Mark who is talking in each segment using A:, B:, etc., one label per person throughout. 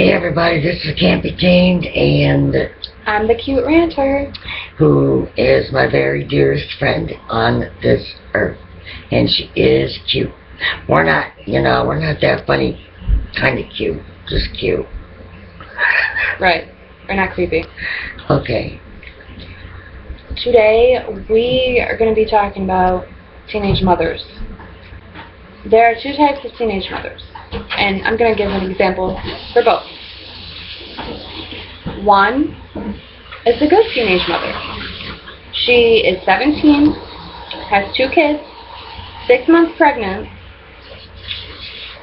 A: Hey everybody, this is Campy Tamed, and
B: I'm the cute ranter.
A: who is my very dearest friend on this earth, and she is cute. We're not, we're not that funny kind of cute, just cute.
B: Right. We're not creepy.
A: Okay.
B: Today, we are going to be talking about teenage mothers. There are two types of teenage mothers, and I'm going to give an example for both. One is the good teenage mother. She is 17, has 2 kids, 6 months pregnant.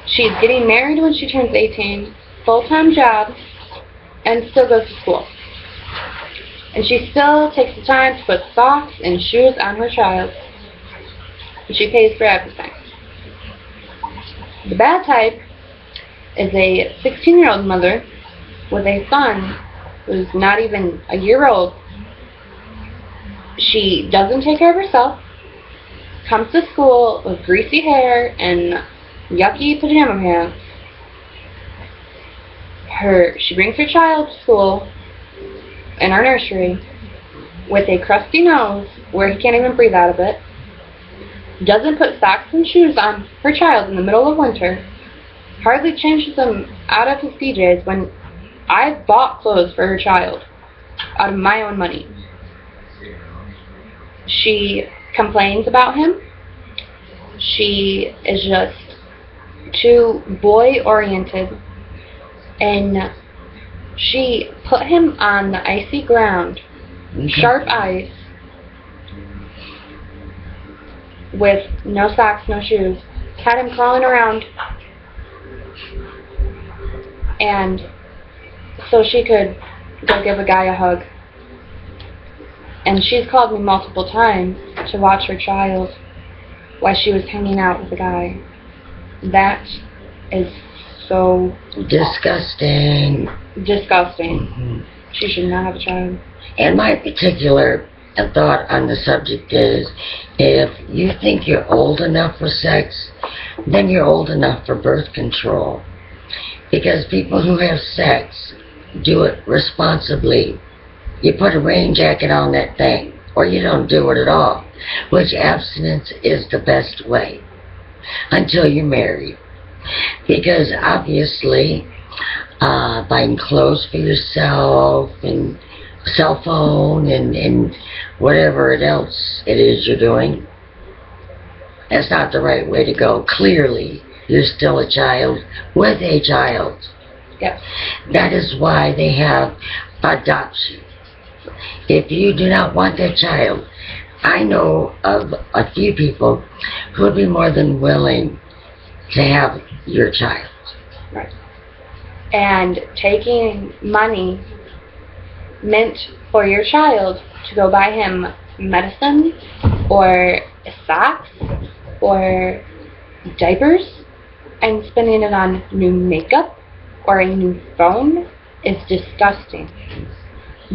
B: She's getting married when she turns 18, full-time job, and still goes to school. And she still takes the time to put socks and shoes on her child. And she pays for everything. The bad type is a 16-year-old mother with a son who's not even a year old. She doesn't take care of herself, comes to school with greasy hair and yucky pajama pants. She brings her child to school in our nursery with a crusty nose where he can't even breathe out of it. Doesn't put socks and shoes on her child in the middle of winter. Hardly changes him out of his PJs when I bought clothes for her child out of my own money. She complains about him. She is just too boy-oriented, and she put him on the icy ground, sharp ice, with no socks, no shoes, had him crawling around, and so she could go give a guy a hug. And she's called me multiple times to watch her child while she was hanging out with a guy. That is so
A: Disgusting.
B: disgusting.
A: Mm-hmm.
B: She should not have a child.
A: And my particular thought on the subject is, if you think you're old enough for sex, then you're old enough for birth control. Because people who have sex do it responsibly. You put a rain jacket on that thing, or you don't do it at all, which abstinence is the best way until you're married. Because obviously, buying clothes for yourself and cell phone and whatever else it is you're doing, that's not the right way to go. Clearly, you're still a child with a child.
B: Yes.
A: That is why they have adoption. If you do not want that child, I know of a few people who would be more than willing to have your child.
B: Right. And taking money meant for your child to go buy him medicine or socks or diapers and spending it on new makeup or a new phone is disgusting.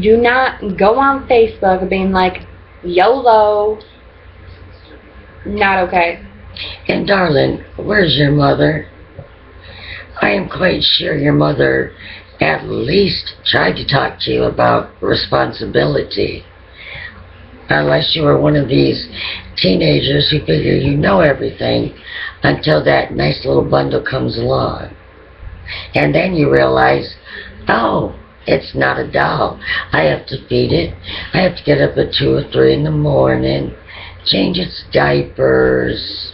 B: Do not go on Facebook being like, YOLO. Not okay.
A: And darling, where's your mother? I am quite sure your mother at least tried to talk to you about responsibility. Unless you were one of these teenagers who figure you know everything until that nice little bundle comes along. And then you realize, oh, it's not a doll. I have to feed it. I have to get up at 2 or 3 in the morning, change its diapers.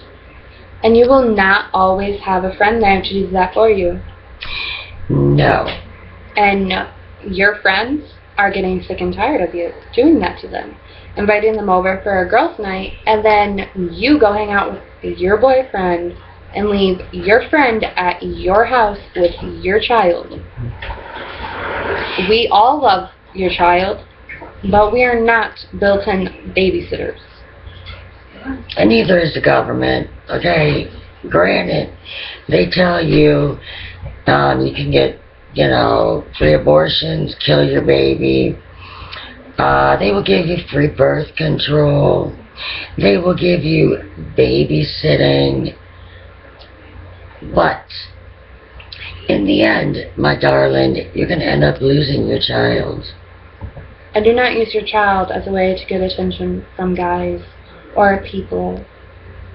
B: And you will not always have a friend there to do that for you.
A: No.
B: And your friends are getting sick and tired of you doing that to them. Inviting them over for a girls' night, and then you go hang out with your boyfriend and leave your friend at your house with your child. We all love your child, but we are not built-in babysitters.
A: And neither is the government, okay? Granted, they tell you you can get, 3 abortions, kill your baby. They will give you free birth control. They will give you babysitting. But in the end, my darling, you're going to end up losing your child.
B: And do not use your child as a way to get attention from guys or people.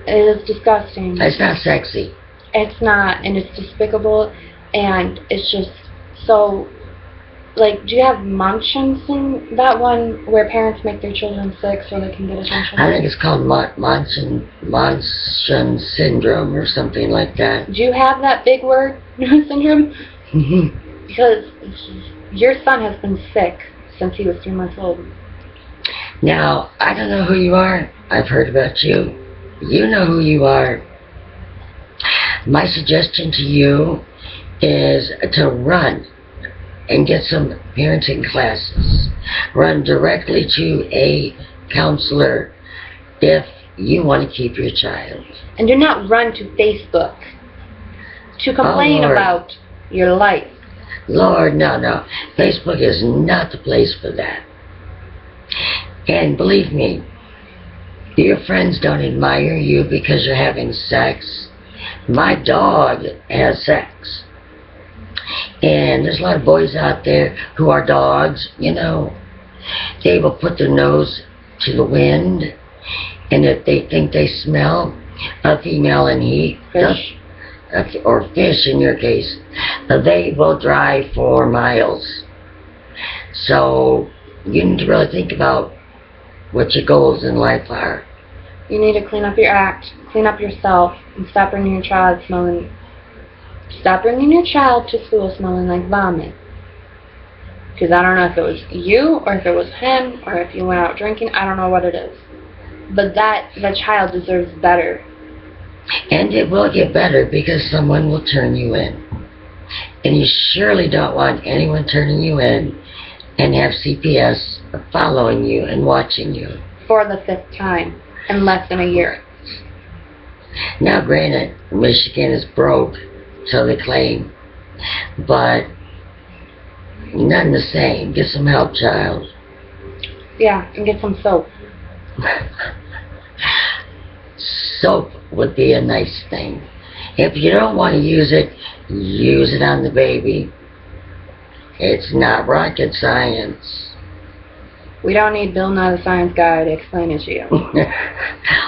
B: It is disgusting.
A: It's not sexy.
B: It's not, and it's despicable, and it's just so, like, do you have Munchausen, that one where parents make their children sick so they can get attention?
A: I think it's called Munchausen syndrome or something like that.
B: Do you have that big word, syndrome? Because your son has been sick since he was 3 months old.
A: Now, I don't know who you are. I've heard about you. You know who you are. My suggestion to you is to run and get some parenting classes. Run directly to a counselor if you want to keep your child.
B: And do not run to Facebook to complain
A: Lord.
B: about your life.
A: Lord, no. Facebook is not the place for that. And believe me, your friends don't admire you because you're having sex. My dog has sex. And there's a lot of boys out there who are dogs, you know. They will put their nose to the wind, and if they think they smell a female in heat,
B: Fish.
A: or fish in your case, they will drive for miles. So you need to really think about what your goals in life are.
B: You need to clean up your act, clean up yourself, and stop bringing your child to school smelling like vomit. Because I don't know if it was you, or if it was him, or if you went out drinking. I don't know what it is. But the child deserves better.
A: And it will get better because someone will turn you in. And you surely don't want anyone turning you in and have CPS following you and watching you.
B: For the 5th time in less than a year.
A: Now granted, Michigan is broke, so they claim. But none the same. Get some help, child.
B: Yeah, and get some soap.
A: Soap would be a nice thing. If you don't want to use it on the baby. It's not rocket science.
B: We don't need Bill Nye the Science Guy to explain it to you.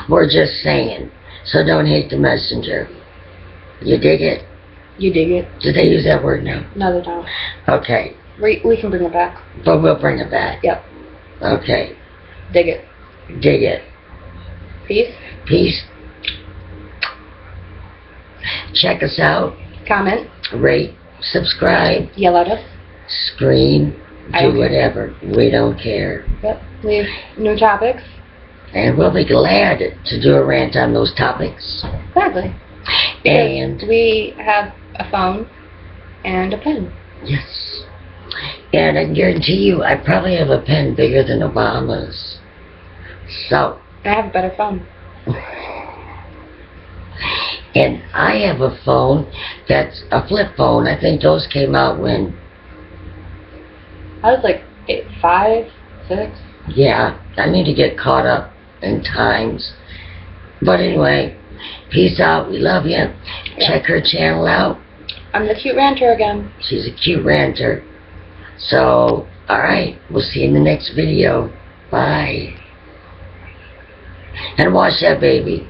A: We're just saying. So don't hate the messenger. You dig it?
B: You dig it?
A: Did they use that word now?
B: No, they don't.
A: Okay.
B: We can bring it back.
A: But we'll bring it back.
B: Yep.
A: Okay.
B: Dig it.
A: Dig it.
B: Peace.
A: Peace. Check us out.
B: Comment.
A: Rate. Subscribe.
B: Yell at us.
A: Scream.
B: I
A: Do
B: don't care.
A: whatever. We don't care.
B: Yep. Leave new topics.
A: And we'll be glad to do a rant on those topics.
B: Gladly.
A: And
B: We have a phone and a pen.
A: yes. And I can guarantee you, I probably have a pen bigger than Obama's. So,
B: I have a better phone.
A: and I have a phone that's a flip phone. I think those came out when,
B: I was like 5, 6.
A: yeah, I need to get caught up in times. But anyway, peace out. We love you. Check her channel out.
B: I'm the cute ranter again.
A: She's a cute ranter. So, alright, we'll see you in the next video. Bye. And watch that baby.